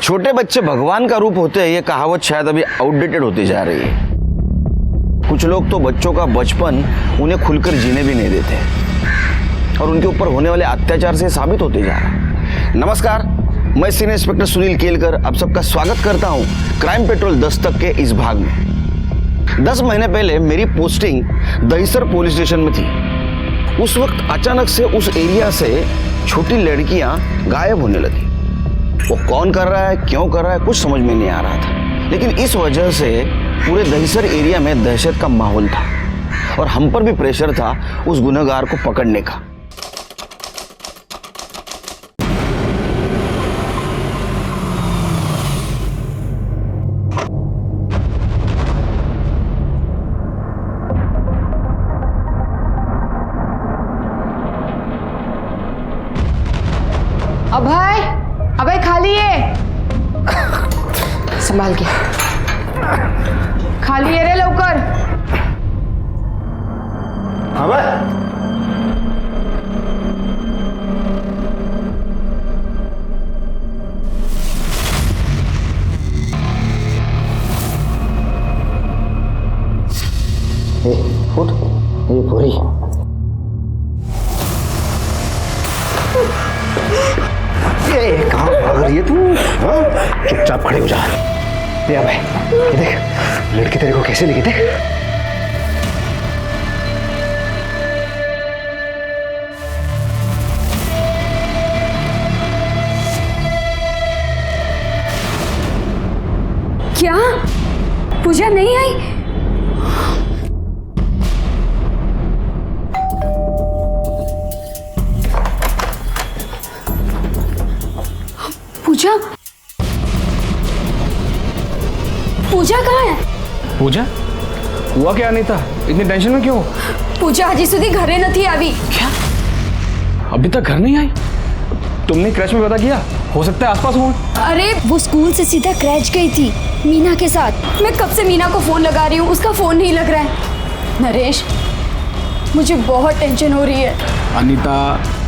छोटे बच्चे भगवान का रूप होते हैं, ये कहावत शायद अभी आउटडेटेड होती जा रही है। कुछ लोग तो बच्चों का बचपन उन्हें खुलकर जीने भी नहीं देते और उनके ऊपर होने वाले अत्याचार से साबित होते जा रहा है। नमस्कार, मैं सीनियर इंस्पेक्टर सुनील केलकर आप सबका स्वागत करता हूं क्राइम पेट्रोल दस्तक के इस भाग में। 10 महीने पहले मेरी पोस्टिंग दहिसर पुलिस स्टेशन में थी। उस वक्त अचानक से उस एरिया से छोटी लड़कियां गायब होने लगी। वो कौन कर रहा है, क्यों कर रहा है, कुछ समझ में नहीं आ रहा था, लेकिन इस वजह से पूरे दहिसर एरिया में दहशत का माहौल था और हम पर भी प्रेशर था उस गुनहगार को पकड़ने का। अभय, अभय खाली है, संभाल के खाली है रे, लवकर। अबे फुट ये पूरी कहाँ भाग रही है तू? चुपचाप खड़े हो जा। ये भाई, ये देख लड़की तेरे को कैसे लगी, देख। क्या पूजा नहीं आई? पूजा, पूजा कहाँ है? पूजा हुआ क्या अनीता, इतनी टेंशन में क्यों? पूजा हजी सुधी घरे नहीं आई। क्या अभी तक घर नहीं आई? तुमने क्रैच में पता किया? हो सकता है आसपास हो। अरे वो स्कूल से सीधा क्रैच गई थी मीना के साथ। मैं कब से मीना को फोन लगा रही हूँ, उसका फोन नहीं लग रहा है। नरेश, मुझे बहुत टेंशन हो रही है। अनीता,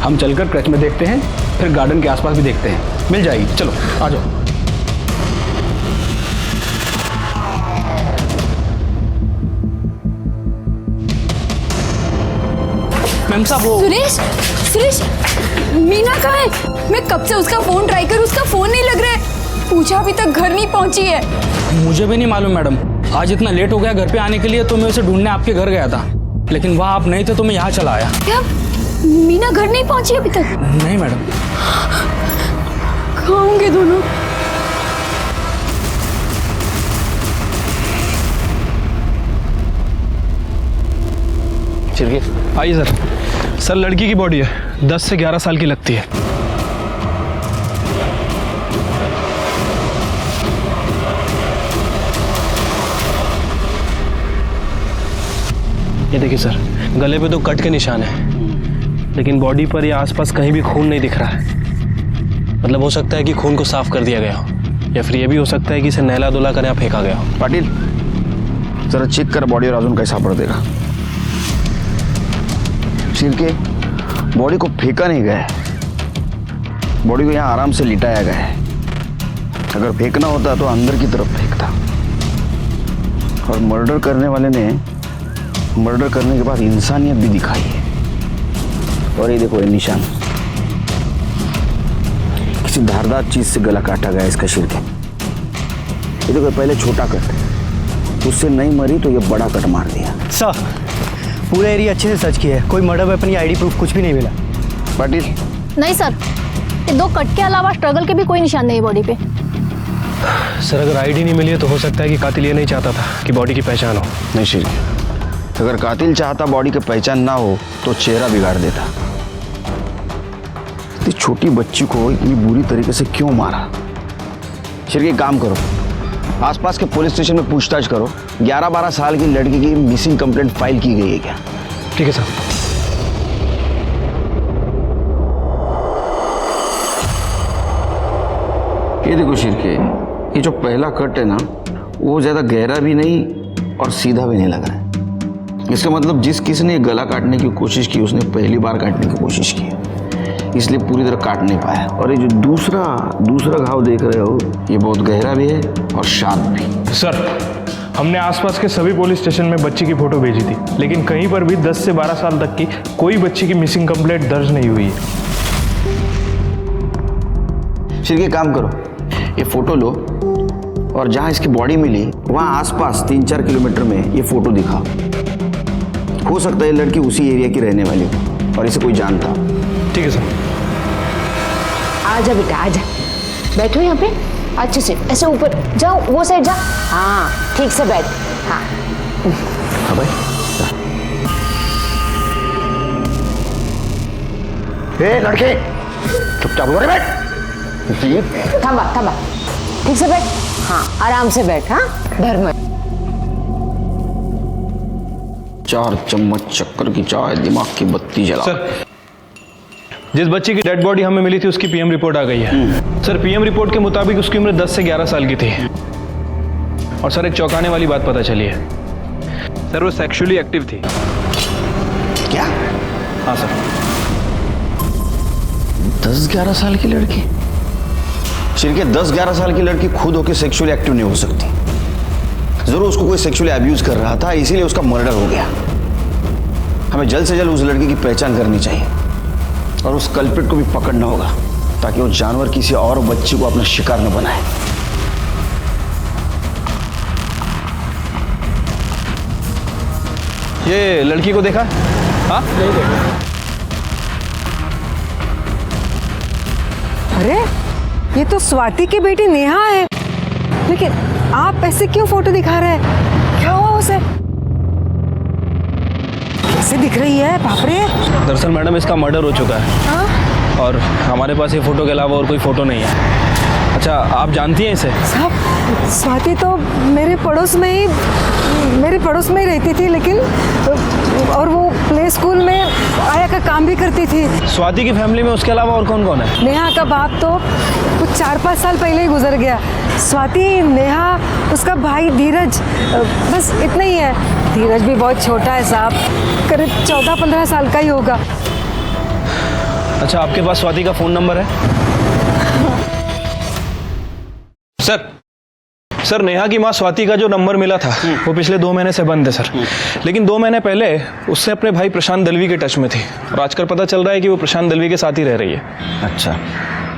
हम चलकर क्रैच में देखते हैं, फिर गार्डन के आसपास भी देखते हैं, मिल जाएगी। चलो आ जाओ। मैम साहब वो सुरेश, सुरेश मीना कहाँ है? मैं कब से उसका फोन ट्राई कर, उसका फोन नहीं लग रहा है। पूजा अभी तक घर नहीं पहुंची है। मुझे भी नहीं मालूम मैडम, आज इतना लेट हो गया घर पे आने के लिए, तो मैं उसे ढूंढने आपके घर गया था, लेकिन वहाँ आप नहीं थे तो मैं यहाँ चला आया। क्या मीना घर नहीं पहुंची अभी तक? नहीं मैडम। कहाँ होंगे दोनों? आइए सर। सर लड़की की बॉडी है, 10 से 11 साल की लगती है। ये देखिए सर, गले पे तो कट के निशान है, लेकिन बॉडी पर या आसपास कहीं भी खून नहीं दिख रहा है। मतलब हो सकता है कि खून को साफ कर दिया गया हो, या फिर ये भी हो सकता है कि इसे नहला धुला कर यहाँ फेंका गया हो। पाटिल, जरा चेक कर बॉडी और अजून कैसा पड़ देगा। सिर के बॉडी को फेंका नहीं गया है, बॉडी को यहाँ आराम से लिटाया गया है। अगर फेंकना होता तो अंदर की तरफ फेंकता। और मर्डर करने वाले ने मर्डर करने के बाद इंसानियत भी दिखाई है। और ये देखो ये निशान, किसी धारदार चीज से गला काटा गया इसका सिर के। ये देखो पहले छोटा कट, उससे नहीं मरी तो ये बड़ा कट मार दिया। सर पूरा एरिया अच्छे से सर्च किया है, कोई मर्डर वेपन या आईडी प्रूफ कुछ भी नहीं मिला। पाटिल, नहीं सर, ये 2 कट के अलावा स्ट्रगल के भी कोई निशान नहीं है बॉडी पे। सर अगर आईडी नहीं मिली है तो हो सकता है कि कातिल ये नहीं चाहता था कि बॉडी की पहचान हो। नहीं शिर, अगर कातिल चाहता बॉडी की पहचान ना हो तो चेहरा बिगाड़ देता। इतनी छोटी बच्ची को इतनी बुरी तरीके से क्यों मारा? शिर के काम करो, आसपास के पुलिस स्टेशन में पूछताछ करो। 11-12 साल की लड़की की मिसिंग कंप्लेंट फाइल की गई है क्या? ठीक है सर। ये देखो शिरके, ये जो पहला कट है ना, वो ज्यादा गहरा भी नहीं और सीधा भी नहीं लग रहा है। इसका मतलब जिस किसी ने गला काटने की कोशिश की उसने पहली बार काटने की कोशिश की है। इसलिए पूरी तरह काट नहीं पाया। और ये जो दूसरा घाव देख रहे हो, ये बहुत गहरा भी है और शार्प भी। सर, हमने आसपास के सभी पुलिस स्टेशन में बच्ची की फोटो भेजी थी, लेकिन कहीं पर भी 10 से 12 साल तक की कोई बच्ची की मिसिंग कंप्लेंट दर्ज नहीं हुई है। फिर ये काम करो, ये फोटो लो और जहां इसकी बॉडी मिली वहां आसपास 3-4 किलोमीटर में ये फोटो दिखाओ। हो सकता है ये लड़की उसी एरिया की रहने वाली हो और इसे कोई जानता हो। ठीक है सर। आजा बेटा आजा, बैठो यहाँ पे अच्छे से, ऐसे ऊपर जाओ, वो साइड जा। हाँ ठीक से बैठ। हाँ हाँ भाई, ए लड़के चुपचाप हो रहे बैठ। थमा ठीक से बैठ। हाँ आराम से बैठ। हाँ डर मत। 4 चम्मच शक्कर की चाय, दिमाग की बत्ती जला। सर, जिस बच्ची की डेड बॉडी हमें मिली थी उसकी पीएम रिपोर्ट आ गई है। सर, पीएम रिपोर्ट के मुताबिक उसकी उम्र 10 से 11 साल की थी। और सर, एक चौंकाने वाली बात पता चली है। सर, वो सेक्सुअली एक्टिव थी। क्या? हाँ सर। 10-11 साल की लड़की? शिरके 10-11 साल की लड़की खुद होकर सेक्सुअली एक्टिव नहीं हो सकती। जरूर उसको कोई सेक्सुअली अब्यूज कर रहा था, इसीलिए उसका मर्डर हो गया। हमें जल्द से जल्द उस लड़की की पहचान करनी चाहिए और उस कल्प्रिट को भी पकड़ना होगा ताकि वो जानवर किसी और बच्ची को अपना शिकार न बनाए। ये लड़की को देखा? हाँ नहीं देखा। अरे ये तो स्वाति की बेटी नेहा है, लेकिन आप ऐसे क्यों फोटो दिखा रहे हैं? क्या हुआ उसे? कैसे दिख रही है? बाप रे। दरअसल मैडम इसका मर्डर हो चुका है। हाँ? और हमारे पास ये फोटो के अलावा और कोई फोटो नहीं है। अच्छा, आप जानती हैं इसे? साहब, स्वाति तो मेरे पड़ोस में ही रहती थी, लेकिन और वो प्ले स्कूल में आया का काम भी करती थी। स्वाति की फैमिली में उसके अलावा और कौन कौन है? नेहा का बाप तो कुछ 4-5 साल पहले ही गुजर गया। स्वाति, नेहा, उसका भाई धीरज, बस इतना ही है। धीरज भी बहुत छोटा है साहब, करीब 14-15 साल का ही होगा। अच्छा, आपके पास स्वाति का फ़ोन नंबर है? सर, नेहा की माँ स्वाति का जो नंबर मिला था वो पिछले 2 महीने से बंद है सर। लेकिन 2 महीने पहले उससे अपने भाई प्रशांत दलवी के टच में थी और आजकल पता चल रहा है कि वो प्रशांत दलवी के साथ ही रह रही है। अच्छा,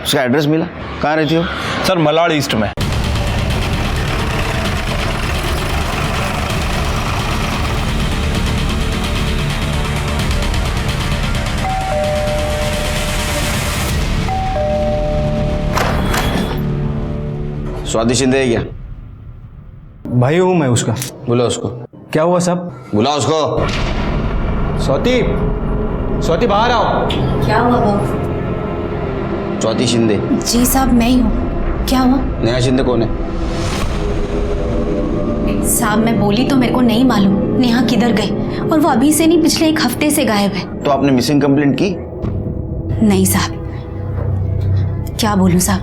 उसका एड्रेस मिला? कहाँ रहती हो? सर, मलाड ईस्ट में। स्वाति शिंदे है क्या? भाई हूँ मैं उसका। बुला उसको। क्या हुआ साहब? बुला उसको। स्वाति बाहर आओ। क्या हुआ बाबू? स्वाति शिंदे। जी साहब, मैं ही हूँ। क्या हुआ? नेहा शिंदे कौन है? साहब, मैं बोली तो मेरे को नहीं मालूम नेहा किधर गई, और वो अभी से नहीं, पिछले 1 हफ्ते से गायब है। तो आपने मिसिंग कंप्लेंट की? नहीं साहब, क्या बोलूं साहब,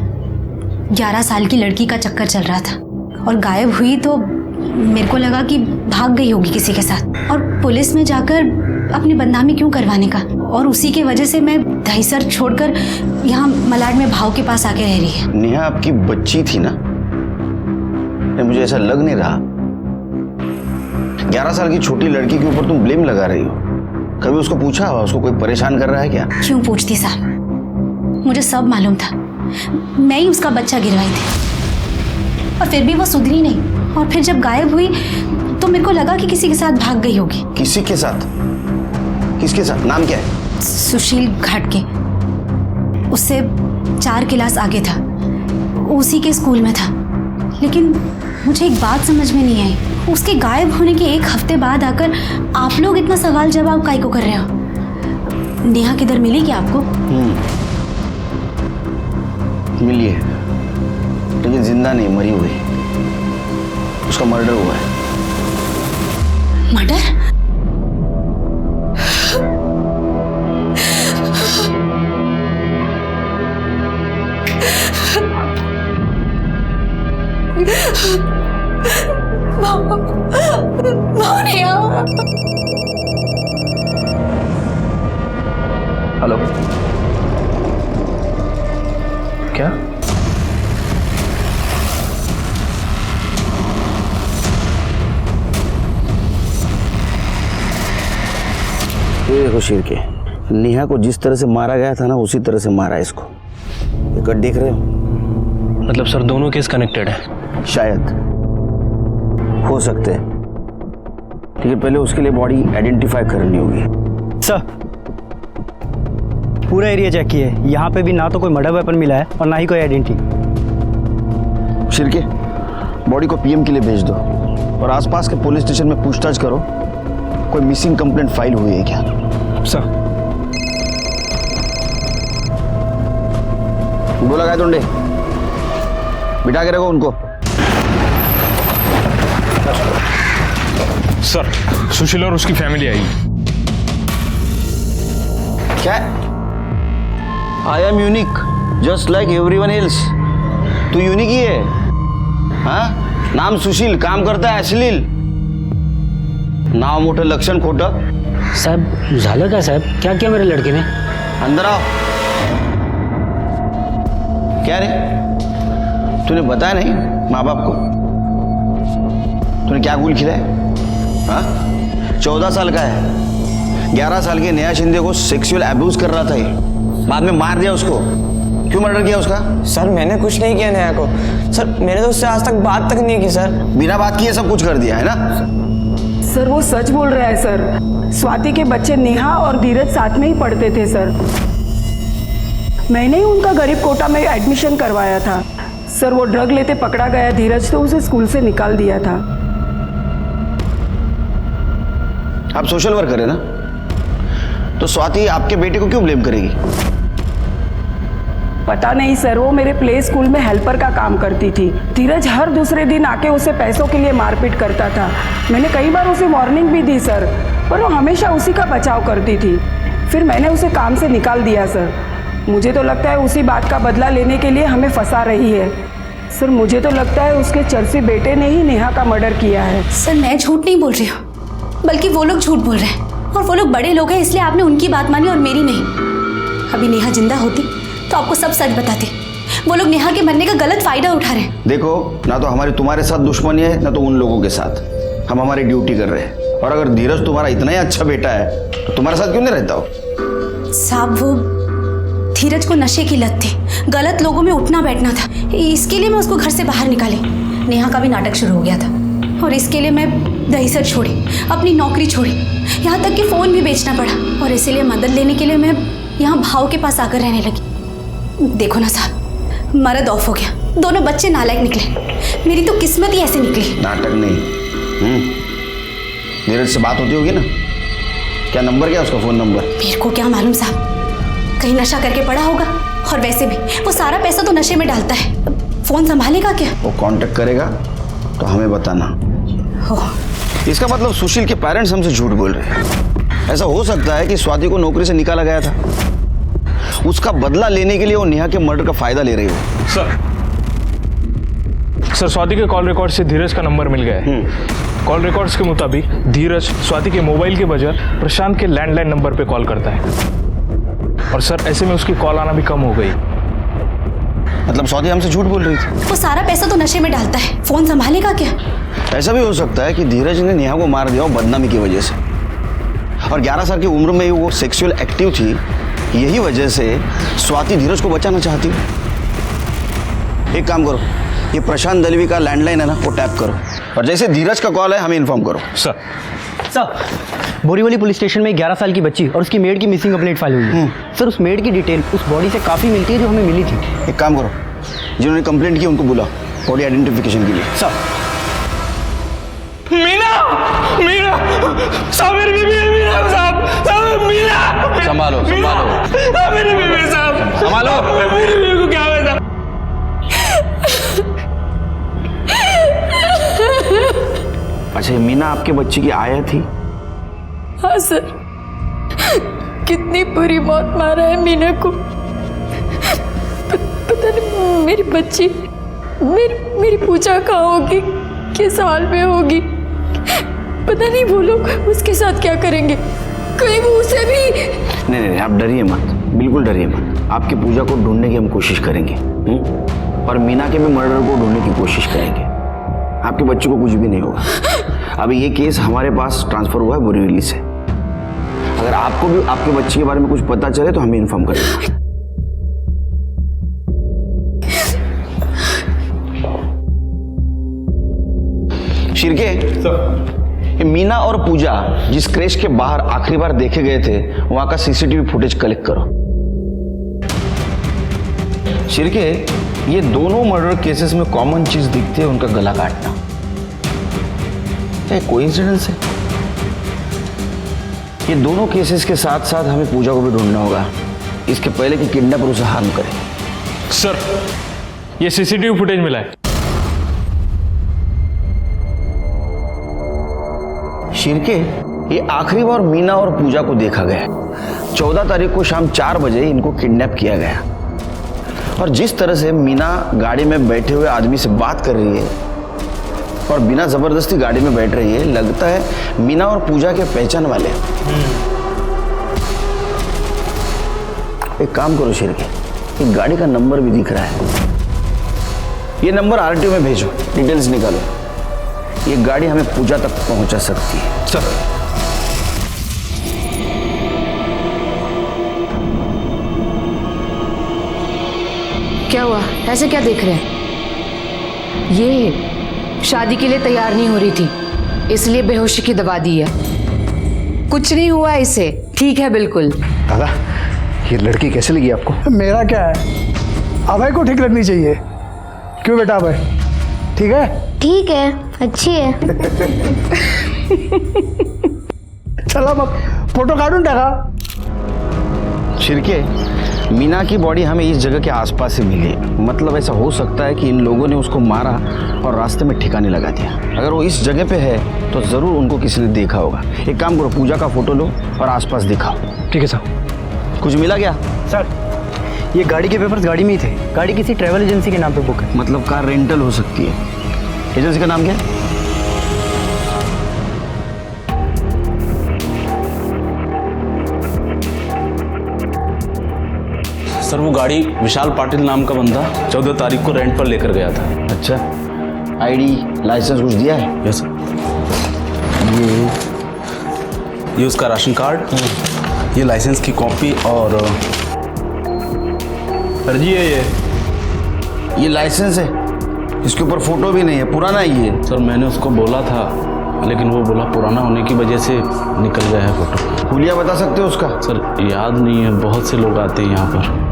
11 साल की लड़की का चक्कर चल रहा था और गायब हुई तो मेरे को लगा कि भाग गई होगी किसी के साथ, और पुलिस में जाकर अपनी बदनामी क्यों करवाने का। और उसी की वजह से मैं दहीसर छोड़कर यहाँ मलाड में भाव के पास आके रह रही है। नेहा आपकी बच्ची थी ना? मुझे ऐसा लग नहीं रहा। 11 साल की छोटी लड़की के ऊपर तुम ब्लेम लगा रही हो। कभी उसको पूछा, उसको कोई परेशान कर रहा है क्या? क्यों पूछती साहब, मुझे सब मालूम था। मैं ही उसका बच्चा गिरवाई थी और फिर भी वो सुधरी नहीं, और फिर जब गायब हुई तो मेरे को लगा कि किसी के साथ भाग गई होगी। किसी के साथ? किसके साथ? नाम क्या है? सुशील घाट के, उससे 4 क्लास आगे था, उसी के स्कूल में था। लेकिन मुझे एक बात समझ में नहीं आई, उसके गायब होने के 1 हफ्ते बाद आकर आप लोग इतना सवाल जवाब काहे को कर रहे हो? नेहा किधर मिली क्या आपको? मिली है, लेकिन जिंदा नहीं, मरी हुई। उसका मर्डर हुआ है। मर्डर? हेलो, क्या? ये देखो शीर के, नेहा को जिस तरह से मारा गया था ना उसी तरह से मारा है इसको। ये कट देख रहे हो? मतलब सर दोनों केस कनेक्टेड है? शायद हो सकते हैं, लेकिन पहले उसके लिए बॉडी आइडेंटिफाई करनी होगी। सर पूरा एरिया चेक किए, यहाँ पे भी ना तो कोई मर्डर वेपन मिला है और ना ही कोई आइडेंटिटी। शिरके, बॉडी को पीएम के लिए भेज दो और आसपास के पुलिस स्टेशन में पूछताछ करो, कोई मिसिंग कंप्लेंट फाइल हुई है क्या? सर बोला गया तुंडे, बिठा के रखो उनको। सर सुशील और उसकी फैमिली आई। क्या? I am unique just like everyone else. तू यूनिक ही है, हाँ? नाम सुशील, काम करता है अश्लील, नाव मोठं लक्षण खोटं। साहब झालं का साहब? क्या किया मेरे लड़के ने? अंदर आओ। क्या रे, तूने बताया नहीं माँ बाप को? तूने क्या गुल खिलाया? हाँ, 14 साल का है, 11 साल के नेहा शिंदे को सेक्सुअल अब्यूज कर रहा था ये, बाद में मार दिया उसको। क्यों मर्डर किया उसका? सर मैंने कुछ नहीं किया नेहा को। सर मैंने तो उससे आज तक बात तक नहीं की सर। बिना बात किए सब कुछ कर दिया है ना? सर वो सच बोल रहा है सर। स्वाति के बच्चे नेहा और धीरज साथ में ही पढ़ते थे सर। मैंने ही उनका गरीब कोटा में एडमिशन करवाया था सर। वो ड्रग लेते पकड़ा गया धीरज, तो उसे स्कूल से निकाल दिया था। आप सोशल वर्कर है ना, तो स्वाति आपके बेटे को क्यों ब्लेम करेगी? पता नहीं सर, वो मेरे प्ले स्कूल में हेल्पर का काम करती थी। धीरज हर दूसरे दिन आके उसे पैसों के लिए मारपीट करता था। मैंने कई बार उसे वार्निंग भी दी सर, पर वो हमेशा उसी का बचाव करती थी। फिर मैंने उसे काम से निकाल दिया सर। मुझे तो लगता है उसी बात का बदला लेने के लिए हमें फंसा रही है सर। मुझे तो लगता है उसके चर्सी बेटे ने ही नेहा का मर्डर किया है। सर मैं झूठ नहीं बोल रही हूँ, बल्कि वो लोग झूठ बोल रहे हैं, और वो लोग बड़े लोग हैं इसलिए आपने उनकी बात मानी और मेरी नहीं। अभी नेहा जिंदा होती तो आपको सब सच बताती। वो लोग नेहा के मरने का गलत फायदा उठा रहे हैं। देखो, ना तो हमारी तुम्हारे साथ दुश्मनी है, ना तो उन लोगों के साथ। हम हमारी ड्यूटी कर रहे हैं, और अगर धीरज तुम्हारा इतना ही अच्छा बेटा है तो तुम्हारे साथ क्यों नहीं रहता हो? साहब वो धीरज को नशे की लत थी, गलत लोगों में उठना बैठना था, इसके लिए मैं उसको घर से बाहर निकाली। नेहा का भी नाटक शुरू हो गया था, और इसके लिए मैं दहीसर छोड़ी, अपनी नौकरी छोड़ी, यहाँ तक कि फ़ोन भी बेचना पड़ा, और इसीलिए मदद लेने के लिए मैं यहाँ भाव के पास आकर रहने लगी। देखो ना साहब, मर्द ऑफ हो गया, दोनों बच्चे नालायक निकले। मेरी तो किस्मत ही ऐसे निकली। नाटक नहीं, धीरज से बात होती होगी ना? क्या नंबर, क्या उसका फ़ोन नंबर? मेरे को क्या मालूम साहब, कहीं नशा करके पड़ा होगा, और वैसे भी वो सारा पैसा तो नशे में डालता है। फ़ोन संभालेगा क्या? वो कांटेक्ट करेगा तो हमें बताना। इसका मतलब सुशील के पेरेंट्स हमसे झूठ बोल रहे हैं। ऐसा हो सकता है कि स्वाति को नौकरी से निकाला गया था, उसका बदला लेने के लिए वो नेहा के मर्डर का फायदा ले रही हो। सर स्वाति के कॉल रिकॉर्ड से धीरज का नंबर मिल गया है। कॉल रिकॉर्ड्स के मुताबिक धीरज स्वाति के मोबाइल के बजाय प्रशांत के लैंडलाइन नंबर पे कॉल करता है, और सर ऐसे में उसकी कॉल आना भी कम हो गई। मतलब स्वाति हमसे झूठ बोल रही थी? वो सारा पैसा तो नशे में डालता है, फ़ोन संभालेगा क्या? ऐसा भी हो सकता है कि धीरज ने नेहा को मार दिया हो बदनामी की वजह से, और 11 साल की उम्र में ही वो सेक्सुअल एक्टिव थी, यही वजह से स्वाति धीरज को बचाना चाहती। एक काम करो, ये प्रशांत दलवी का लैंडलाइन है ना, वो टैप करो, और जैसे धीरज का कॉल है हमें इन्फॉर्म करो। सर बोरीवली पुलिस स्टेशन में 11 साल की बच्ची और उसकी मेड की मिसिंग कंप्लेंट फाइल हुई है। सर उस मेड की डिटेल उस बॉडी से काफ़ी मिलती है जो हमें मिली थी। एक काम करो, जिन्होंने कंप्लेंट की उनको बुलाओ बॉडी आइडेंटिफिकेशन के लिए। सर मीना, मीना साहब, मेरी बीवी है मीना साहब, साहब मीना। संभालो संभालो, मेरी बीवी साहब, संभालो। मेरी बीवी को क्या हुआ साहब? अच्छा, मीना आपके बच्चे की आया थी? हाँ सर, कितनी बुरी मौत मारा है मीना को। पता नहीं मेरी बच्ची, मेरी पूजा कहाँ होगी, किस हाल में होगी, पता नहीं वो लोग उसके साथ क्या करेंगे। कहीं वो उसे भी... नहीं, आप डरिए मत, बिल्कुल डरिए मत। आपकी पूजा को ढूंढने की हम कोशिश करेंगे, और मीना के भी मर्डर को ढूंढने की कोशिश करेंगे। आपके बच्चे को कुछ भी नहीं होगा। अभी ये केस हमारे पास ट्रांसफर हुआ है बोरीवली से। अगर आपको भी आपके बच्चे के बारे में कुछ पता चले तो हमें इन्फॉर्म करेगा। शिरके, ये मीना और पूजा जिस क्रेश के बाहर आखिरी बार देखे गए थे वहां का सीसीटीवी फुटेज कलेक्ट करो। शिरके, ये दोनों मर्डर केसेस में कॉमन चीज दिखती है उनका गला काटना। क्या कोइंसिडेंस है? ये दोनों केसेस के साथ साथ हमें पूजा को भी ढूंढना होगा, इसके पहले कि किडनैपर उसे हार्म करे। सर, ये सीसीटीवी फुटेज मिला है। शिरके, ये आखिरी बार मीना और पूजा को देखा गया 14 तारीख को शाम 4 बजे इनको किडनैप किया गया। और जिस तरह से मीना गाड़ी में बैठे हुए आदमी से बात कर रही है और बिना जबरदस्ती गाड़ी में बैठ रही है, लगता है मीना और पूजा के पहचान वाले। एक काम करो शिरके, एक गाड़ी का नंबर भी दिख रहा है, ये नंबर आरटीओ में भेजो, डिटेल्स निकालो। ये गाड़ी हमें पूजा तक पहुंचा सकती है। सर, क्या हुआ? ऐसे क्या देख रहे हैं? ये शादी के लिए तैयार नहीं हो रही थी, इसलिए बेहोशी की दवा दी है। कुछ नहीं हुआ इसे, ठीक है बिल्कुल। दादा, ये लड़की कैसे लगी आपको? मेरा क्या है, अभय को ठीक लगनी चाहिए। क्यों बेटा अभय, ठीक है? ठीक है, अच्छी है। चला मग फोटो काढून टाका। शिरके, मीना की बॉडी हमें इस जगह के आसपास से मिली, मतलब ऐसा हो सकता है कि इन लोगों ने उसको मारा और रास्ते में ठिकाने लगा दिया। अगर वो इस जगह पे है तो जरूर उनको किसी ने देखा होगा। एक काम करो, पूजा का फोटो लो और आसपास दिखाओ। ठीक है सर। कुछ मिला क्या? सर, ये गाड़ी के पेपर्स गाड़ी में ही थे। गाड़ी किसी ट्रैवल एजेंसी के नाम पे बुक है। मतलब कार रेंटल हो सकती है। एजेंसी का नाम क्या है? सर, वो गाड़ी विशाल पाटिल नाम का बंदा 14 तारीख को रेंट पर लेकर गया था। अच्छा, आईडी लाइसेंस कुछ दिया है? Yes sir. ये उसका राशन कार्ड, ये लाइसेंस की कॉपी और फर्जी है ये लाइसेंस है, इसके ऊपर फोटो भी नहीं है, पुराना है ये। सर, मैंने उसको बोला था लेकिन वो बोला पुराना होने की वजह से निकल गया है फोटो। हुलिया बता सकते हो उसका? सर, याद नहीं है, बहुत से लोग आते हैं यहाँ पर।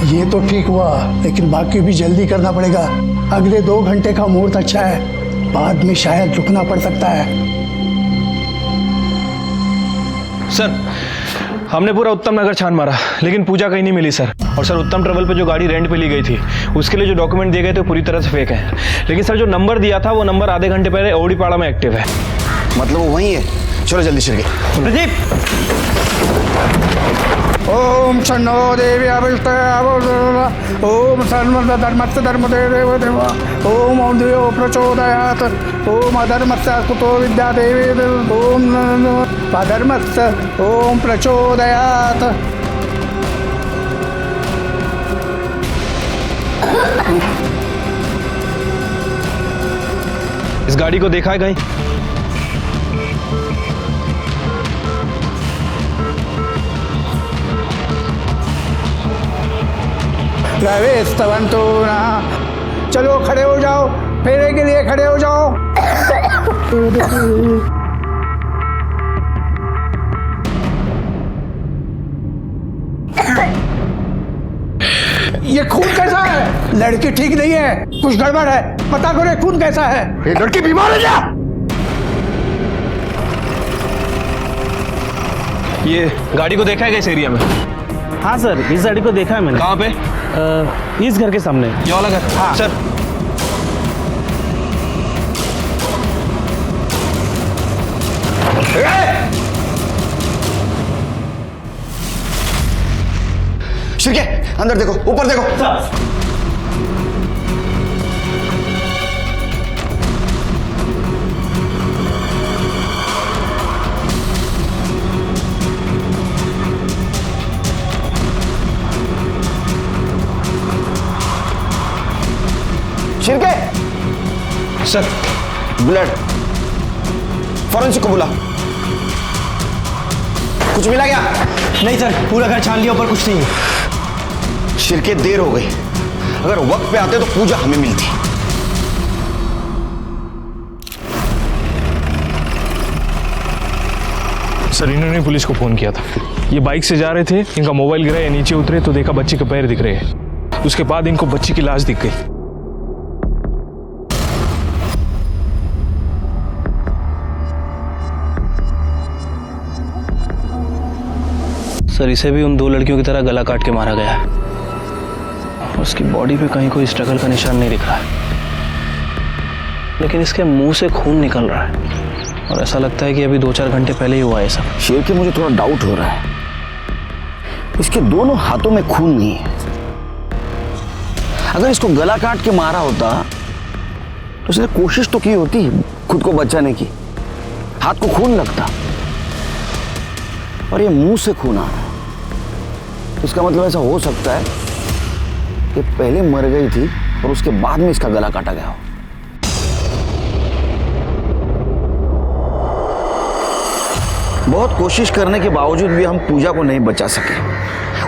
ये तो ठीक हुआ, लेकिन बाकी भी जल्दी करना पड़ेगा। अगले 2 घंटे का मुहूर्त अच्छा है, बाद में शायद रुकना पड़ सकता है। सर, हमने पूरा उत्तम नगर छान मारा लेकिन पूजा कहीं नहीं मिली सर। और सर, उत्तम ट्रेवल पे जो गाड़ी रेंट पे ली गई थी उसके लिए जो डॉक्यूमेंट दिए गए थे पूरी तरह से फेक है। लेकिन सर, जो नंबर दिया था वो नंबर आधे घंटे पहले ओडीपाड़ा में एक्टिव है। मतलब वो वही है? चलो जल्दी शिरके। प्रदीप, ओम शन्नो देवी ओम सर्व धर्मस्य धर्मदेव देव ओम औदेव प्रचोदयात् ओम अधर्मस्य कुतो विद्या देवी ओम अधर्मस्य ओम प्रचोदयात्। इस गाड़ी को देखा है कहीं? प्रवेशवंतो ना, चलो खड़े हो जाओ, फेरे के लिए खड़े हो जाओ। ये खून कैसा है? लड़की ठीक नहीं है, कुछ गड़बड़ है, पता करो खून कैसा है। ये लड़की बीमार है क्या? ये गाड़ी को देखा है इस एरिया में? हाँ सर, इस गाड़ी को देखा है मैंने। कहाँ पे? इस घर के सामने। ये वाला घर? हाँ सर। शिरके, अंदर देखो, ऊपर देखो। शिरके सर ब्लड, फॉरेंसिक को बुला। कुछ मिला क्या? नहीं सर, पूरा घर छान लिया, ऊपर कुछ नहीं है। शिरके देर हो गई, अगर वक्त पे आते तो पूजा हमें मिलती। सर इन्होंने पुलिस को फोन किया था। ये बाइक से जा रहे थे, इनका मोबाइल गिरा, ये नीचे उतरे तो देखा बच्ची के पैर दिख रहे हैं। उसके बाद इनको बच्ची की लाश दिख गई। सर इसे भी उन 2 लड़कियों की तरह गला काट के मारा गया है। उसकी बॉडी पे कहीं कोई स्ट्रगल का निशान नहीं दिख रहा है, लेकिन इसके मुंह से खून निकल रहा है और ऐसा लगता है कि अभी 2-4 घंटे पहले ही हुआ है सब। शेर के मुझे थोड़ा डाउट हो रहा है, इसके दोनों हाथों में खून नहीं है। अगर इसको गला काट के मारा होता तो उसने कोशिश तो की होती खुद को बचाने की, हाथ को खून लगता, और ये मुंह से खून आ रहा है। इसका मतलब ऐसा हो सकता है कि पहले मर गई थी और उसके बाद में इसका गला काटा गया हो। बहुत कोशिश करने के बावजूद भी हम पूजा को नहीं बचा सके।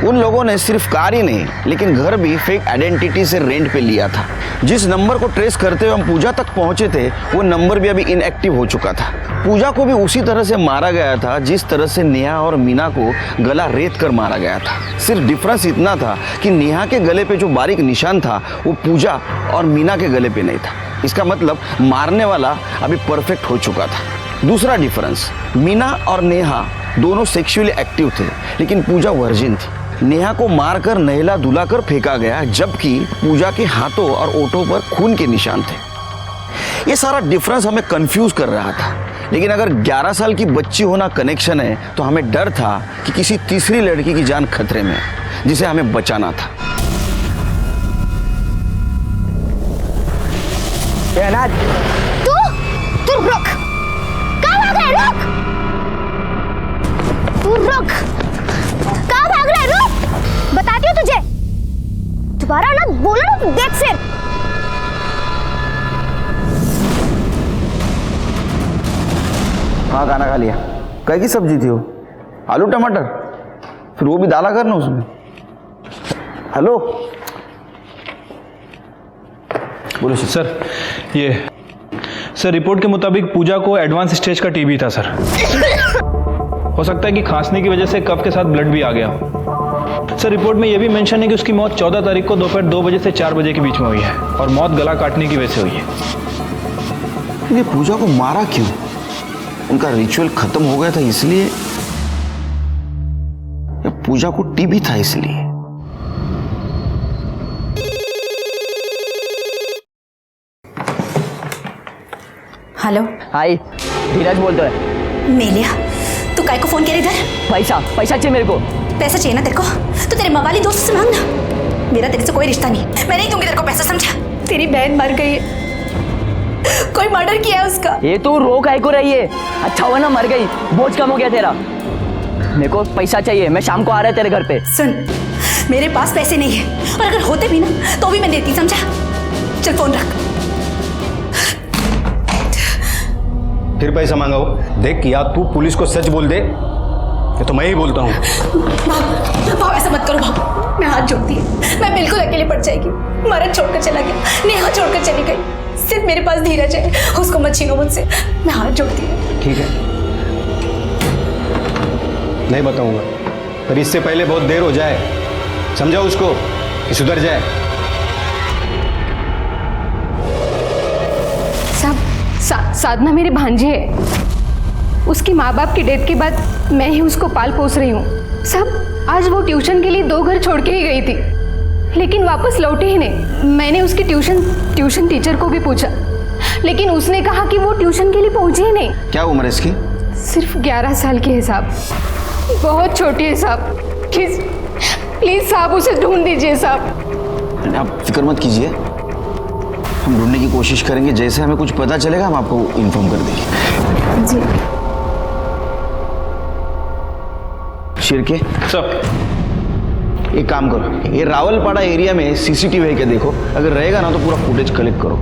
उन लोगों ने सिर्फ कार ही नहीं लेकिन घर भी फेक आइडेंटिटी से रेंट पे लिया था। जिस नंबर को ट्रेस करते हुए हम पूजा तक पहुंचे थे, वो नंबर भी अभी इनएक्टिव हो चुका था। पूजा को भी उसी तरह से मारा गया था जिस तरह से नेहा और मीना को गला रेत कर मारा गया था। सिर्फ डिफरेंस इतना था कि नेहा के गले पे जो बारीक निशान था वो पूजा और मीना के गले पे नहीं था। इसका मतलब मारने वाला अभी परफेक्ट हो चुका था। दूसरा डिफरेंस, मीना और नेहा दोनों सेक्सुअली एक्टिव थे लेकिन पूजा वर्जिन थी। नेहा को मारकर नहला धुलाकर फेंका गया, जबकि पूजा के हाथों और ओठों पर खून के निशान थे। ये सारा डिफरेंस हमें कंफ्यूज कर रहा था, लेकिन अगर 11 साल की बच्ची होना कनेक्शन है तो हमें डर था कि किसी तीसरी लड़की की जान खतरे में है जिसे हमें बचाना था। तू रुक, कहाँ भाग रहा है? रुक, तू रुक, कहाँ भाग रहा है? रुक, बताती हूँ तुझे, दोबारा ना बोला ना, देख फिर। हाँ, खाना खा लिया। कई की सब्जी थी वो? आलू टमाटर, फिर वो भी डाला करना उसमें। हेलो, बोलो सर। ये सर रिपोर्ट के मुताबिक पूजा को एडवांस स्टेज का टीबी था सर। हो सकता है कि खांसने की वजह से कफ के साथ ब्लड भी आ गया हो। सर रिपोर्ट में यह भी मेंशन है कि उसकी मौत 14 तारीख को दोपहर 2 बजे से 4 बजे के बीच में हुई है और मौत गला काटने की वजह से हुई है। ये पूजा को मारा क्यों? उनका रिचुअल खत्म हो गया था इसलिए, या पूजा को टीबी था इसलिए? हेलो, हाय, धीरज बोलते हैं। मेलिया, तू काय को फोन किया इधर? पैसा चाहिए मेरे को। पैसा चाहिए ना तेरे को तो तेरे मवाली दोस्त से मांग ना। मेरा तेरे से कोई रिश्ता नहीं, मैं नहीं दूंगी तेरे को पैसा, समझा? तेरी बहन मर गई है, कोई मर्डर किया है उसका। ये तू रो काय को रही है? अच्छा हुआ ना मर गई, बोझ कम हो गया तेरा। मेरे को पैसा चाहिए, मैं शाम को आ रहा है तेरे घर पे। सुन, मेरे पास पैसे नहीं है और अगर होते भी ना तो भी मैं देती, समझा? चल फोन रख। फिर पैसा मांगा हो? देख, या तू पुलिस को सच बोल दे या तो मैं ही बोलता हूँ। भाव ऐसा मत करो भाव, मैं हाथ जोड़ती है, मैं बिल्कुल अकेले पड़ जाएगी। मरद छोड़कर चला गया, नेहा छोड़कर चली गई, सिर्फ मेरे पास धीरज है, उसको मत छीनो मुझसे, मैं हाथ जोड़ती हूँ। ठीक है, नहीं बताऊंगा, पर इससे पहले बहुत देर हो जाए, समझाओ उसको कि सुधर जाए। साधना मेरी भांजी है, उसकी माँ बाप की डेथ के बाद मैं ही उसको पाल पोस रही हूँ। सब आज वो ट्यूशन के लिए 2 घर छोड़ के ही गई थी, लेकिन वापस लौटे ही नहीं। मैंने उसकी ट्यूशन टीचर को भी पूछा, लेकिन उसने कहा कि वो ट्यूशन के लिए पहुंची ही नहीं। क्या उम्र है इसकी? सिर्फ 11 साल की है साहब, बहुत छोटी है साहब। प्लीज साहब उसे ढूंढ दीजिए साहब। आप फिक्र मत कीजिए, हम ढूंढने की कोशिश करेंगे। जैसे हमें कुछ पता चलेगा हम आपको इन्फॉर्म कर देंगे। जी। शिरके, सर एक काम करो, ये रावलपाड़ा एरिया में सीसीटीवी है क्या देखो, अगर रहेगा ना तो पूरा फुटेज कलेक्ट करो।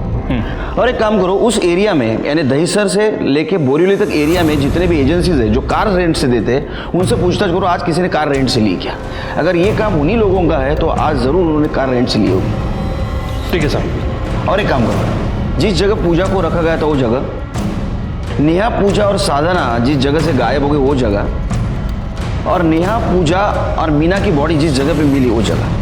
और एक काम करो, उस एरिया में यानी दहीसर से लेके बोरीवली तक एरिया में जितने भी एजेंसीज है जो कार रेंट से देते हैं उनसे पूछताछ करो आज किसी ने कार रेंट से ली क्या। अगर ये काम उन्हीं लोगों का है तो आज ज़रूर उन्होंने कार रेंट से ली होगी। ठीक है साहब। और एक काम करो, जिस जगह पूजा को रखा गया था वो जगह, नेहा पूजा और साधना जिस जगह से गायब हो गई वो जगह, और नेहा पूजा और मीना की बॉडी जिस जगह पे मिली वो जगह,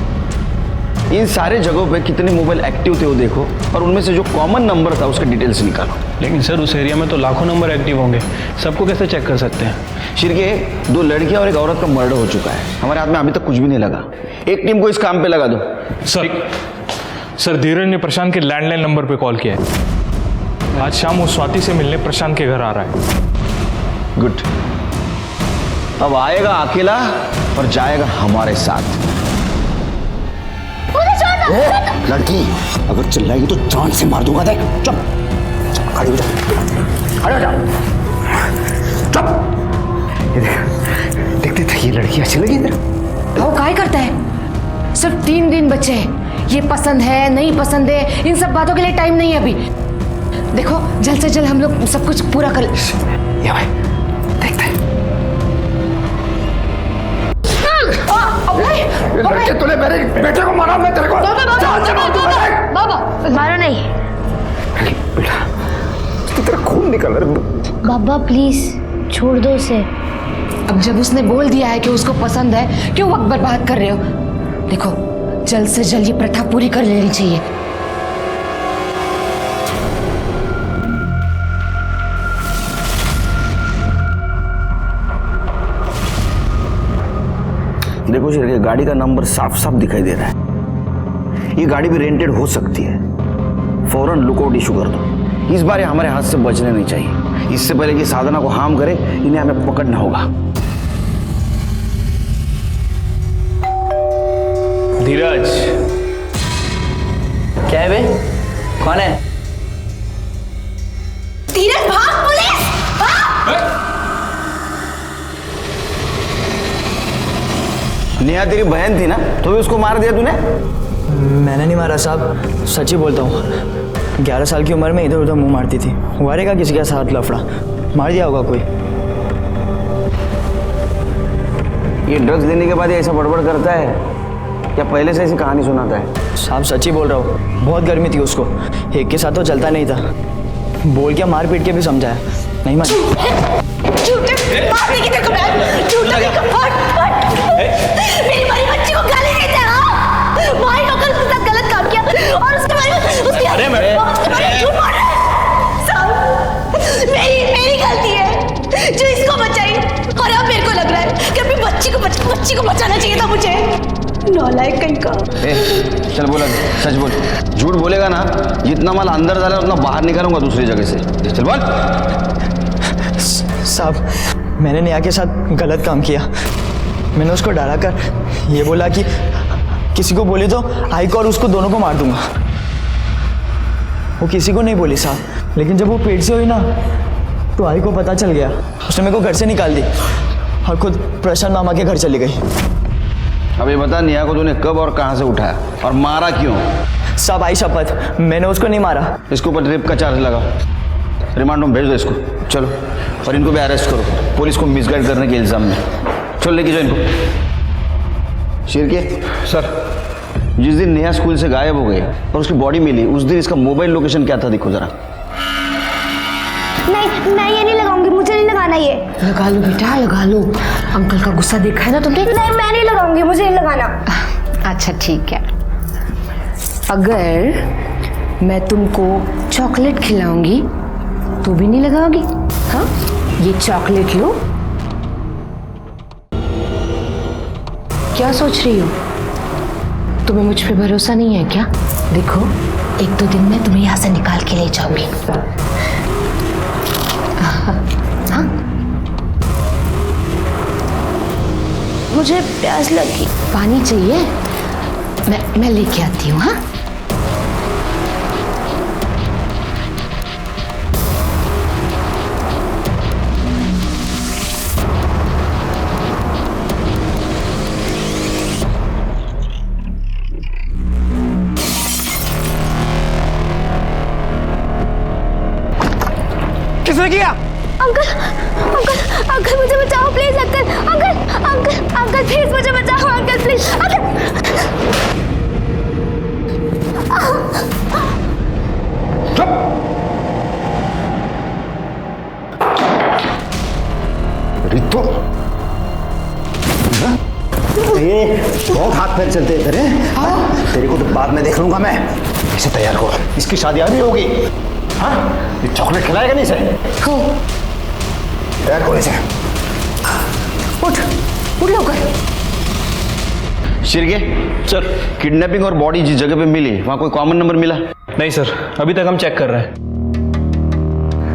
इन सारे जगहों पे कितने मोबाइल एक्टिव थे वो देखो और उनमें से जो कॉमन नंबर था उसके डिटेल्स निकालो। लेकिन सर उस एरिया में तो लाखों नंबर एक्टिव होंगे, सबको कैसे चेक कर सकते हैं? शिरके, 2 लड़कियां और एक औरत का मर्डर हो चुका है, हमारे हाथ में अभी तक कुछ भी नहीं लगा। एक टीम को इस काम पे लगा दो। सर धीरज ने प्रशांत के लैंडलाइन नंबर पे कॉल किया है। आज शाम वो स्वाति से मिलने प्रशांत के घर आ रहा है। गुड। अब आएगा अकेला और जाएगा हमारे साथ। लड़की अगर चिल्लाएगी तो जान से मार दूंगा। देख चुप, खड़ी हो जा, खड़ी हो जा, चुप। देखते थे ये लड़की अच्छी लगी इधर। वो काय करता है? सिर्फ 3 दिन बचे हैं, ये पसंद है नहीं पसंद है इन सब बातों के लिए टाइम नहीं है अभी। देखो जल्द से जल्द हम लोग सब कुछ पूरा कर। ये भाई देखते हैं। लड़के तूने मेरे बेटे को मारा, मैं तेरे को बाबा मारो नहीं। बेटा तेरा खून निकल रहा। बाबा प्लीज छोड़ दो उसे। अब जब उसने बोल दिया है कि उसको पसंद है, क्यों वक्त बर्बाद कर रहे हो? देखो जल्द से जल्द ये प्रथा पूरी कर लेनी चाहिए। देखो शिरके, गाड़ी का नंबर साफ साफ दिखाई दे रहा है, ये गाड़ी भी रेंटेड हो सकती है। फौरन लुकआउट इशू कर दो। इस बार ये हमारे हाथ से बचने नहीं चाहिए। इससे पहले कि साधना को हार्म करे इन्हें हमें पकड़ना होगा। धीरज क्या है बे? कौन है? धीरज भाग, पुलिस नेहा तेरी बहन थी ना, तो भी उसको मार दिया तूने? मैंने नहीं मारा साहब, सच ही बोलता हूँ। 11 साल की उम्र में इधर उधर मुंह मारती थी, हुआ रहेगा किसी के साथ लफड़ा, मार दिया होगा कोई। ये ड्रग्स देने के बाद ये ऐसा बड़बड़ करता है या पहले से ऐसी कहानी सुनाता है? साहब सच ही बोल रहा हूँ, बहुत गर्मी थी उसको, एक के साथ तो चलता नहीं था। बोल के मार पीट के भी समझाया, नहीं माना। मेरी बड़ी बच्ची को गाली देते हैं। भाई नौकर उसके साथ गलत काम किया और उसके बारे में उसकी झूठ बोल रहा है। साहब मेरी गलती है जो इसको बचाई, और अब मेरे को लग रहा है कि अपनी बच्ची को बचाना चाहिए था मुझे। नालायक कहीं का। चल बोला, सच बोल। झूठ बोलेगा ना, जितना माल अंदर डाला उतना बाहर निकालूंगा दूसरी जगह से। चल बोल। साहब मैंने नेहा के साथ गलत काम किया। मैंने उसको डरा कर ये बोला कि किसी को बोले तो आई को और उसको दोनों को मार दूंगा। वो किसी को नहीं बोली साहब, लेकिन जब वो पेट से हुई ना तो आई को पता चल गया, उसने मेरे को घर से निकाल दी और खुद प्रशांत मामा के घर चली गई। अभी बता, नेहा को तूने कब और कहां से उठाया और मारा क्यों? साहब आई शपथ, मैंने उसको नहीं मारा। इसके ऊपर रेप का चार्ज लगाओ, रिमांड में भेज दो इसको। चलो, और इनको भी अरेस्ट करो, पुलिस को मिसगाइड करने के इल्जाम में। चलो लेके जाओ इनको। शिरके सर, जिस दिन नेहा स्कूल से गायब हो गई और उसकी बॉडी मिली, उस दिन इसका मोबाइल लोकेशन क्या था देखो जरा। नहीं मैं ये नहीं लगाऊंगी, मुझे नहीं लगाना ये। लगा लो बेटा, लगा लो। अंकल का गुस्सा देखा है ना तुमने? नहीं मैं नहीं लगाऊंगी, मुझे नहीं लगाना। अच्छा ठीक है, अगर मैं तुमको चॉकलेट खिलाऊंगी तो भी नहीं लगाओगी? हाँ, ये चॉकलेट लो। क्या सोच रही हो? तुम्हें मुझ पे भरोसा नहीं है क्या? देखो 1-2 दिन में तुम्हें यहाँ से निकाल के ले जाऊंगी। हाँ? मुझे प्यास लगी, पानी चाहिए? मैं लेके आती हूँ। हाँ, तूने किया? अंकल अंकल अंकल मुझे बचाओ please uncle uncle uncle uncle please मुझे बचाओ अंकल प्लीज रितु, ये बहुत हाथ पैर चलते हैं तेरे। तेरे को तो बाद में देख लूंगा मैं। इसे तैयार करो, इसकी शादी अभी होगी। हाँ, ये चॉकलेट खिलाएगा नहीं इसे? तैयार करो इसे। उठ उठ लौकर। शिरके सर, किडनैपिंग और बॉडी जिस जगह पे मिली वहां कोई कॉमन नंबर मिला? नहीं सर, अभी तक हम चेक कर रहे हैं।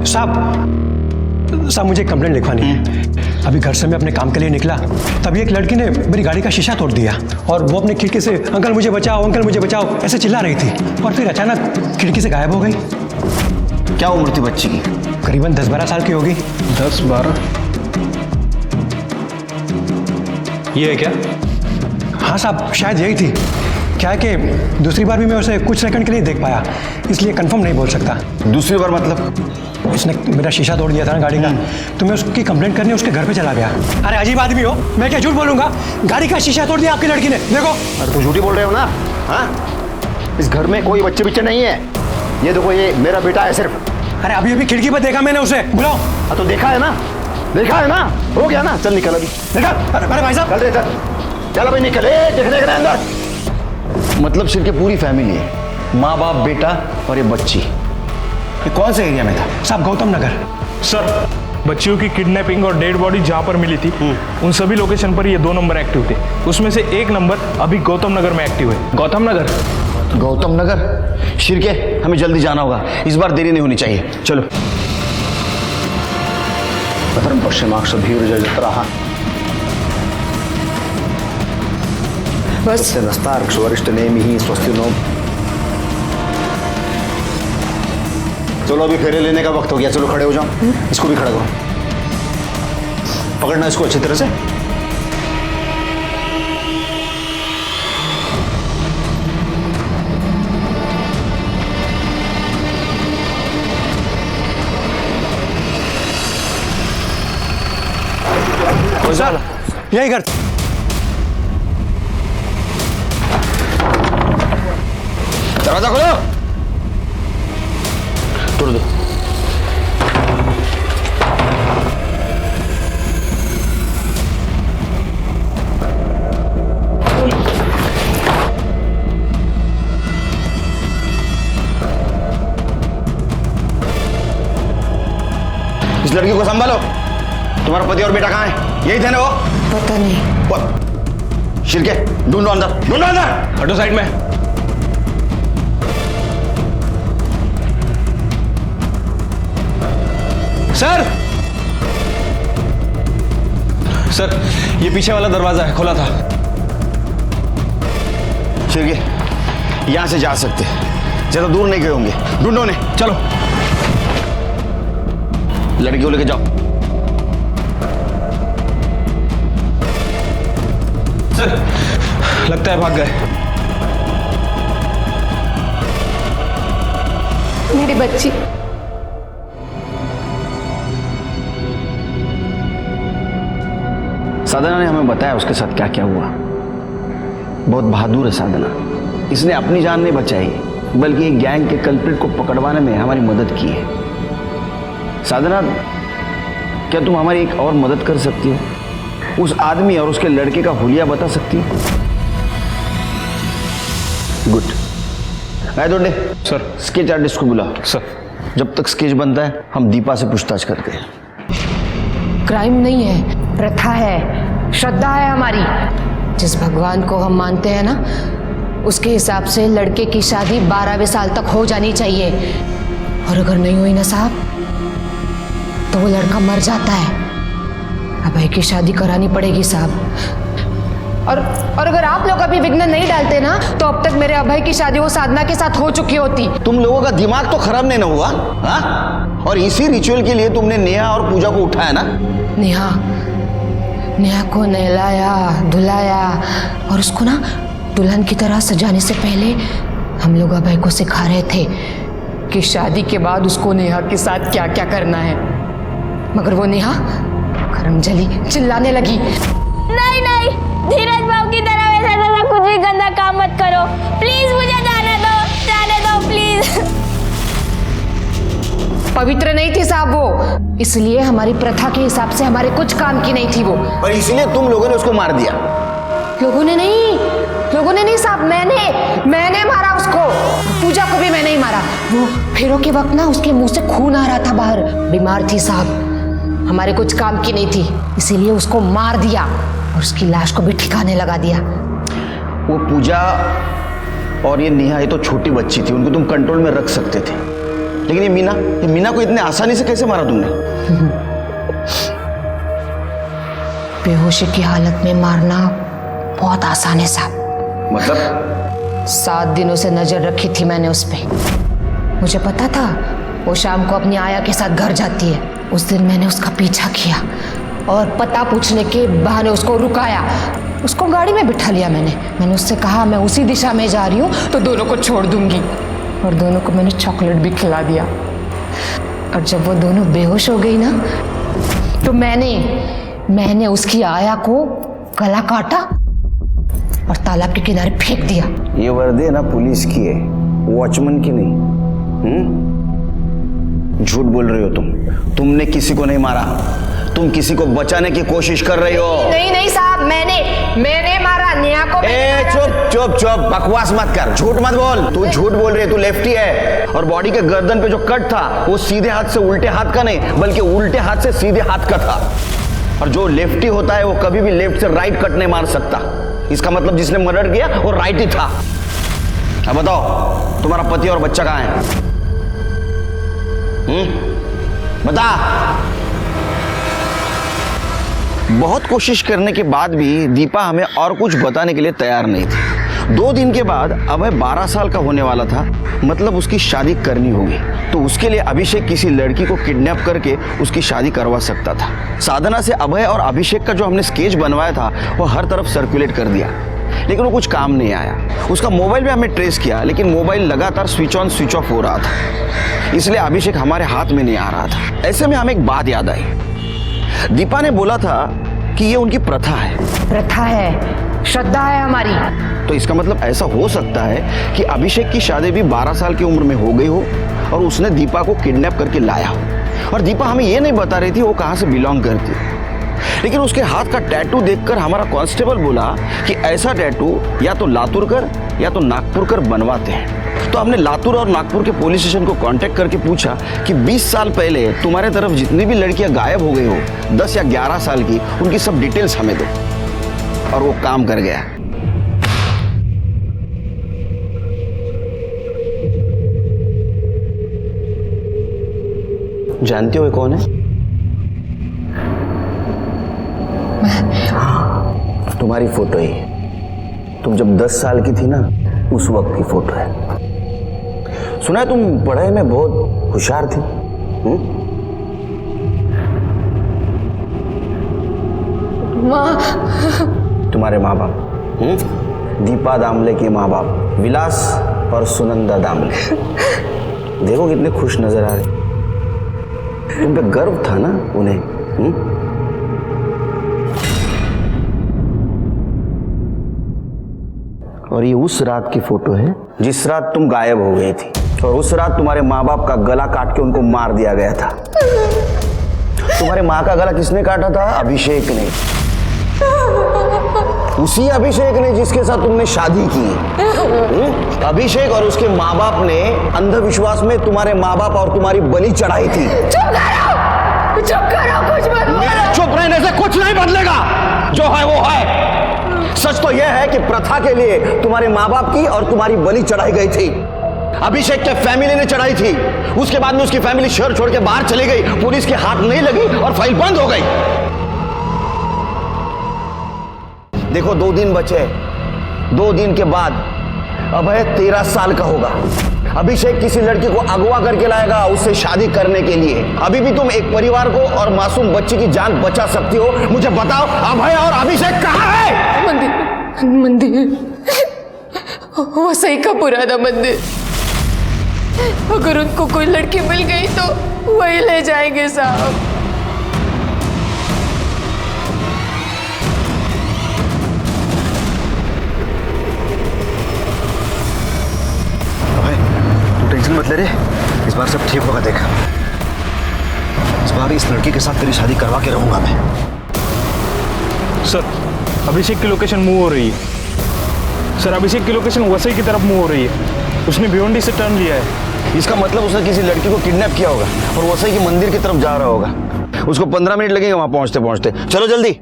साहब मुझे कंप्लेंट लिखवानी है। अभी घर से मैं अपने काम के लिए निकला, तभी एक लड़की ने मेरी गाड़ी का शीशा तोड़ दिया और वो अपनी खिड़की से अंकल मुझे बचाओ ऐसे चिल्ला रही थी और फिर अचानक खिड़की से गायब हो गई। क्या उम्र थी बच्ची की? करीबन 10-12 साल की होगी। 10-12? ये है क्या? हाँ साहब, शायद यही थी। क्या है कि दूसरी बार भी मैं उसे कुछ सेकंड के लिए देख पाया, इसलिए कंफर्म नहीं बोल सकता। दूसरी बार मतलब? उसने मेरा शीशा तोड़ दिया था ना गाड़ी का, तो मैं उसकी कंप्लेंट करने उसके घर पे चला गया। अरे अजीब आदमी हो, मैं क्या झूठ बोलूंगा? गाड़ी का शीशा तोड़ दिया आपकी लड़की ने, देखो। अरे तू झूठी बोल रहे हो ना? हाँ, इस घर में कोई बच्चे नहीं है। ये देखो, ये मेरा बेटा है सिर्फ। अरे अभी अभी खिड़की पर देखा मैंने उसे, बुलाओ। हाँ तो देखा है ना, हो गया ना। चल निकल अभी, निकल। अरे भाई साहब, चल अभी निकल, देखने के अंदर। मतलब सिर्फ पूरी फैमिली है, माँ बाप बेटा और ये बच्ची। ये कौन से एरिया में था? साहब गौतम नगर। सर, बच्चियों की किडनैपिंग और डेड बॉडी जहाँ पर मिली थी उन सभी लोकेशन पर ये 2 नंबर एक्टिव थे। उसमें से एक नंबर अभी गौतम नगर में एक्टिव है। गौतम नगर? गौतम नगर? शिरके, हमें जल्दी जाना होगा, इस बार देरी नहीं होनी चाहिए। चलो। धर्म पश्चिमाक्ष भीर्जत्राः बस नस्तार्क्ष वरिष्ठ नेमि ही स्वस्ति नो। चलो अभी फेरे लेने का वक्त हो गया, चलो खड़े हो जाओ। इसको भी खड़ा करो, पकड़ना इसको अच्छी तरह से। सर यही घर। दरवाजा खोलो। तोड़ दो। इस लड़की को संभालो। तुम्हारा पति और बेटा कहाँ है? यही थे ना वो? पता नहीं। शिरके, ढूंढो अंदर। हटो साइड में। सर, ये पीछे वाला दरवाजा है, खुला था। शिरके, यहां से जा सकते, ज्यादा दूर नहीं गए होंगे। ढूंढो ने, चलो। लड़की को लेके जाओ। सर, लगता है भाग गए। मेरी बच्ची। साधना ने हमें बताया उसके साथ क्या क्या हुआ। बहुत बहादुर है साधना। इसने अपनी जान नहीं बचाई, बल्कि एक गैंग के कल्प्रिट को पकड़वाने में हमारी मदद की है। साधना, क्या तुम हमारी एक और मदद कर सकती हो? उस आदमी और उसके लड़के का हुलिया बता सकती हो? गुड। मैं दोंडे सर, स्केच आर्टिस्ट को बुलाओ। सर, जब तक स्केच बनता है हम दीपा से पूछताछ करते हैं। क्राइम नहीं है, प्रथा है, श्रद्धा है हमारी। जिस भगवान को हम मानते हैं ना, उसके हिसाब से लड़के की शादी 12वें साल तक हो जानी चाहिए। और अगर नहीं हुई ना साहब, तो वो लड़का मर जाता है। अभय की शादी करानी पड़ेगी साहब। और अगर आप लोग अभी विघ्न नहीं डालते ना, तो अब तक मेरे अभय की शादी वो साधना के साथ हो चुकी होती। तुम लोगों का दिमाग तो खराब नहीं ना हुआ? हाँ? और इसी रिचुअल के लिए तुमने नेहा और पूजा को उठाया ना? नेहा को नहलाया, धुलाया और उसको ना दुल्हन की तरह सजाने से पहले हम लोग अभय को सिखा रहे थे कि शादी के बाद उसको नेहा के साथ क्या क्या करना है। मगर वो नेहा करमजली चिल्लाने लगी, नहीं नहीं, धीरज बाबू की तरह वैसा कुछ भी गंदा काम मत करो, प्लीज मुझे जाने दो प्लीज। पवित्र नहीं थी साहब वो, इसलिए हमारी प्रथा के हिसाब से हमारे कुछ काम की नहीं थी वो। पर इसलिए तुम लोगों ने उसको मार दिया? लोगों ने नहीं साहब, मैंने मारा उसको। पूजा को भी मैंने ही मारा। वो फेरों के वक्त ना उसके मुंह से खून आ रहा था बाहर, बीमार थी साहब, हमारे कुछ काम की नहीं थी, इसीलिए उसको मार दिया और उसकी लाश को भी ठिकाने लगा दिया। वो पूजा और ये नेहा, ये तो छोटी बच्ची थी, उनको तुम कंट्रोल में रख सकते थे, लेकिन ये मीना को इतने आसानी से कैसे मारा तुमने? बेहोशी की हालत में मारना बहुत आसान है साहब। मतलब 7 दिनों से नजर रखी थी मैंने उस पे। मुझे पता था वो शाम को अपनी आया के साथ घर जाती है। उस दिन मैंने उसका पीछा किया और पता पूछने के बहाने उसको रुकाया, उसको गाड़ी में बिठा लिया। मैंने उससे कहा मैं उसी दिशा में जा रही हूँ तो दोनों को छोड़ दूंगी, और दोनों को मैंने चॉकलेट भी खिला दिया। और जब वो दोनों बेहोश हो गई ना, तो मैंने उसकी आया को गला काटा और तालाब के किनारे फेंक दिया। ये वर्दी ना पुलिस की है, वॉचमैन की नहीं। झूठ बोल रही हो तुमने किसी को नहीं मारा, तुम किसी को बचाने की कोशिश कर रही हो। नहीं साहब, मैंने मारा नेहा को। चुप, बकवास मत कर, झूठ मत बोल। तू झूठ बोल रही है, तू लेफ्टी है, और बॉडी के गर्दन पे जो कट था वो सीधे हाथ से उल्टे हाथ का नहीं, बल्कि उल्टे हाथ से सीधे हाथ का था। और जो लेफ्टी होता है वो कभी भी लेफ्ट से राइट कट नहीं मार सकता। इसका मतलब जिसने मर्डर किया वो राइट ही था। अब बताओ तुम्हारा पति और बच्चा कहाँ है? बता। बहुत कोशिश करने के बाद भी दीपा हमें और कुछ बताने के लिए तैयार नहीं थी। 2 दिन के बाद अभय 12 साल का होने वाला था, मतलब उसकी शादी करनी होगी। तो उसके लिए अभिषेक किसी लड़की को किडनैप करके उसकी शादी करवा सकता था। साधना से अभय और अभिषेक का जो हमने स्केच बनवाया था वो हर तरफ सर्कुलेट कर दिया, लेकिन वो कुछ काम नहीं आया। उसका मोबाइल भी हमने ट्रेस किया, लेकिन मोबाइल लगातार स्विच ऑन स्विच ऑफ हो रहा था, इसलिए अभिषेक हमारे हाथ में नहीं आ रहा था। ऐसे में हमें एक बात याद आई। दीपा ने बोला था कि ये उनकी प्रथा है, श्रद्धा है हमारी। तो इसका मतलब ऐसा हो सकता है कि अभिषेक की शादी भी 12 साल की उम्र में हो गई हो और उसने दीपा को किडनैप करके लाया हो, और दीपा हमें ये नहीं बता रही थी वो कहाँ से बिलोंग करती। लेकिन उसके हाथ का टैटू देखकर हमारा कांस्टेबल बोला कि ऐसा टैटू या तो लातूरकर या तो नागपुरकर बनवाते हैं। तो हमने लातूर और नागपुर के पुलिस स्टेशन को कांटेक्ट करके पूछा कि 20 साल पहले तुम्हारे तरफ जितनी भी लड़कियां गायब हो गई हो, 10 या 11 साल की, उनकी सब डिटेल्स हमें दो। और वो काम कर गया। जानते हो ये कौन है? तुम्हारी फोटो है। तुम जब 10 साल की थी ना, उस वक्त की फोटो है। सुना है तुम पढ़ाई में बहुत होशियार थी। तुम्हारे माँ बाप, दीपा दामले के माँ बाप विलास और सुनंदा दामले, देखो कितने खुश नजर आ रहे। तुम पे गर्व था ना उन्हें। और ये उस रात की फोटो है जिस रात तुम गायब हो गई थी, और उस रात तुम्हारे माँ बाप का गला काट के उनको मार दिया गया था। तुम्हारे माँ का गला किसने काटा था? अभिषेक ने, उसी अभिषेक ने जिसके साथ तुमने शादी की। अभिषेक और उसके माँ बाप ने अंधविश्वास में तुम्हारे माँ बाप और तुम्हारी बलि चढ़ाई थी। चुप करो, कुछ मत बोलो। चुप रहने से कुछ नहीं बदलेगा, जो है वो है। सच तो यह है कि प्रथा के लिए तुम्हारे माँ बाप की और तुम्हारी बलि चढ़ाई गई थी। अभिषेक के फैमिली ने चढ़ाई थी। उसके बाद में उसकी फैमिली शहर छोड़ के बाहर चली गई, पुलिस के हाथ नहीं लगी और फाइल बंद हो गई। देखो 2 दिन बचे। 2 दिन के बाद अभय 13 साल का होगा। अभिषेक किसी लड़की को अगवा करके लाएगा उससे शादी करने के लिए। अभी भी तुम एक परिवार को और मासूम बच्ची की जान बचा सकती हो। मुझे बताओ, अभय और अभिषेक कहाँ है? मंदिर वो सही का पुराना मंदिर। अगर उनको कोई लड़की मिल गई तो वही ले जाएंगे साहब। टेंशन मत ले रे, इस बार सब ठीक होगा। देख, इस बार इस लड़की के साथ तेरी शादी करवा के रहूंगा मैं। सर, अभिषेक की लोकेशन मूव हो रही है। सर, अभिषेक की लोकेशन वसई की तरफ मूव हो रही है। उसने भिवंडी से टर्न लिया है। इसका मतलब उसने किसी लड़की को किडनैप किया होगा और वसई के मंदिर की तरफ जा रहा होगा। उसको 15 मिनट लगेंगे वहां पहुंचते पहुंचते। चलो जल्दी।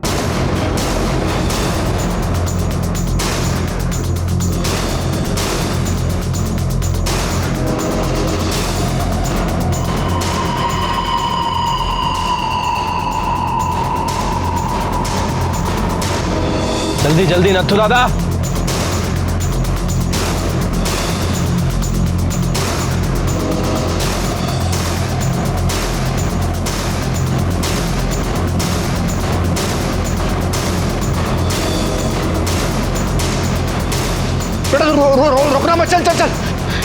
जल्दी जल्दी नथु दादा। बेटा रोकना मत, चल चल चल।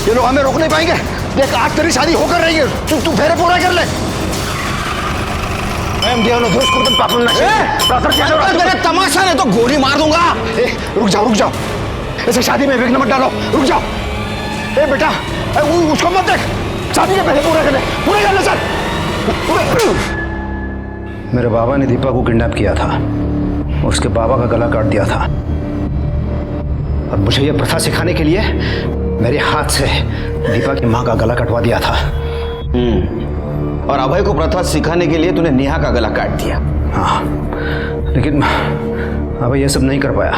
ये लोग हमें रोक नहीं पाएंगे। देख, आज तेरी शादी होकर रही है, तू फेरे पूरा कर ले। मेरा तमाशा नहीं तो गोली मार दूंगा। रुक जाओ, ऐसे शादी में विघ्न मत डालो। रुक जाओ। ए बेटा, उसको मत देख, शादी के पहले पूरा कर ले चल। मेरे बाबा ने दीपा को किडनैप किया था, उसके बाबा का गला काट दिया था और मुझे यह प्रथा सिखाने के लिए मेरे हाथ से दीपा की माँ का गला कटवा दिया था। और अभय को प्रथा सिखाने के लिए तूने नेहा का गला काट दिया। हाँ, लेकिन अभय ये सब नहीं कर पाया।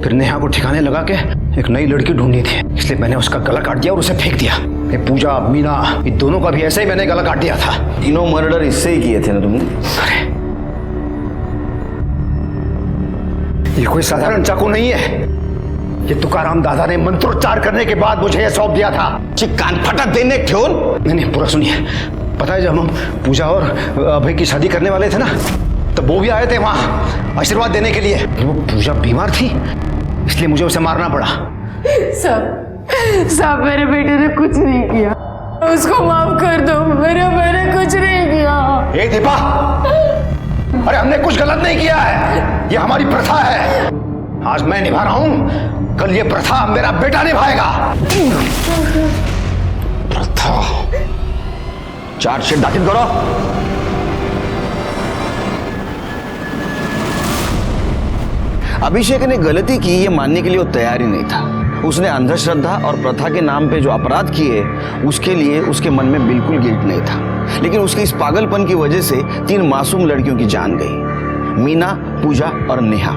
फिर नेहा को ठिकाने लगा के एक नई लड़की ढूंढनी थी, इसलिए मैंने उसका गला काट दिया और उसे फेंक दिया। ये पूजा, मीना, इन दोनों का भी ऐसे ही मैंने गला काट दिया था। तीनों मर्डर इससे ही किए थे ना तुमने? अरे, ये कोई साधारण चाकू नहीं है। ये तुकाराम दादा ने मंत्रोच्चार करने के बाद मुझे यह सौंप दिया था। कान फटा देने क्यों? नहीं, पूरा सुनिए। पता है, जब हम पूजा और अभय की शादी करने वाले थे ना, तब वो भी आए थे वहां आशीर्वाद देने के लिए। वो पूजा बीमार थी, इसलिए मुझे उसे मारना पड़ा। साहब मेरे बेटे ने कुछ नहीं किया, उसको माफ कर दो। मैंने कुछ नहीं किया। ए दीपा, अरे हमने कुछ गलत नहीं किया है, ये हमारी प्रथा है। आज मैं निभा रहा हूं, कल ये प्रथा मेरा बेटा निभाएगा। प्रथा? चार्जशीट दाखिल करो। अभिषेक ने गलती की ये मानने के लिए वो तैयार ही नहीं था। उसने अंधश्रद्धा और प्रथा के नाम पे जो अपराध किए, उसके लिए उसके मन में बिल्कुल गिल्ट नहीं था। लेकिन उसके इस पागलपन की वजह से 3 मासूम लड़कियों की जान गई, मीना, पूजा और नेहा।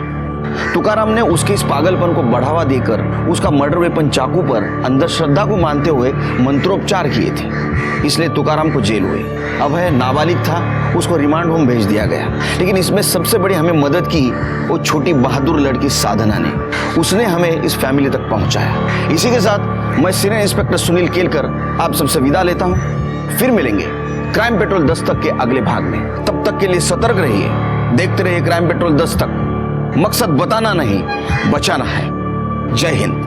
तुकाराम ने उसके इस पागलपन को बढ़ावा देकर उसका मर्डर वेपन चाकू पर अंधश्रद्धा को मानते हुए मंत्रोपचार किए थे, इसलिए तुकाराम को जेल हुई। अभय नाबालिग था, उसको रिमांड होम भेज दिया गया। लेकिन इसमें सबसे बड़ी हमें मदद की वो छोटी बहादुर लड़की साधना ने। उसने हमें इस फैमिली तक पहुंचाया। इसी के साथ मैं सीनियर इंस्पेक्टर सुनील केलकर आप सबसे विदा लेता हूं। फिर मिलेंगे क्राइम पेट्रोल दस्तक के अगले भाग में। तब तक के लिए सतर्क रहिए, देखते रहिए क्राइम पेट्रोल दस्तक। मकसद बताना नहीं, बचाना है। जय हिंद।